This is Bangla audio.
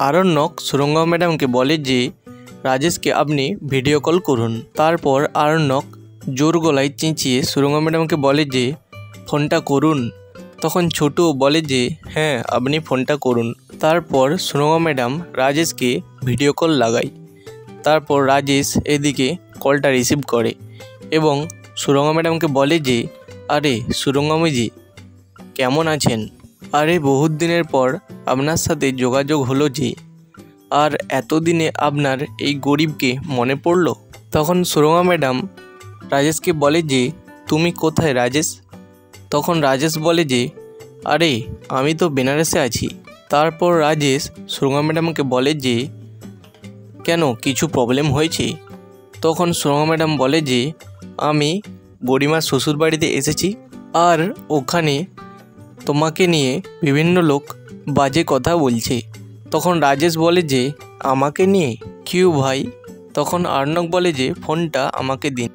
আরণ্যক সুরঙ্গা ম্যাডামকে বলে যে রাজেশকে আপনি ভিডিও কল করুন। তারপর আরণ্যক জোর গলায় চেঁচিয়ে সুরঙ্গা ম্যাডামকে বলে যে ফোনটা করুন। তখন ছোটু বলে যে হ্যাঁ আপনি ফোনটা করুন। তারপর সুরঙ্গা ম্যাডাম রাজেশকে ভিডিও কল লাগায়। তারপর রাজেশ এদিকে কলটা রিসিভ করে এবং সুরঙ্গা ম্যাডামকে বলে যে আরে সুরঙ্গামিজি কেমন আছেন? আরে বহুত দিনের পর আপনার সাথে যোগাযোগ হলো যে, আর এতদিনে আপনার এই গরিবকে মনে পড়লো? তখন সুরঙ্গা ম্যাডাম রাজেশকে বলে যে তুমি কোথায় রাজেশ? তখন রাজেশ বলে যে আরে আমি তো বেনারসে আছি। তারপর রাজেশ সুরঙ্গা ম্যাডামকে বলে যে কেন কিছু প্রবলেম হয়েছে? তখন সুরঙ্গা ম্যাডাম বলে যে আমি গরিমার শ্বশুরবাড়িতে এসেছি আর ওখানে তোমাকে নিয়ে বিভিন্ন লোক বাজে কথা বলছে। তখন রাজেশ বলে যে আমাকে নিয়ে কিউ ভাই? তখন আর্ণব বলে যে ফোনটা আমাকে দিন।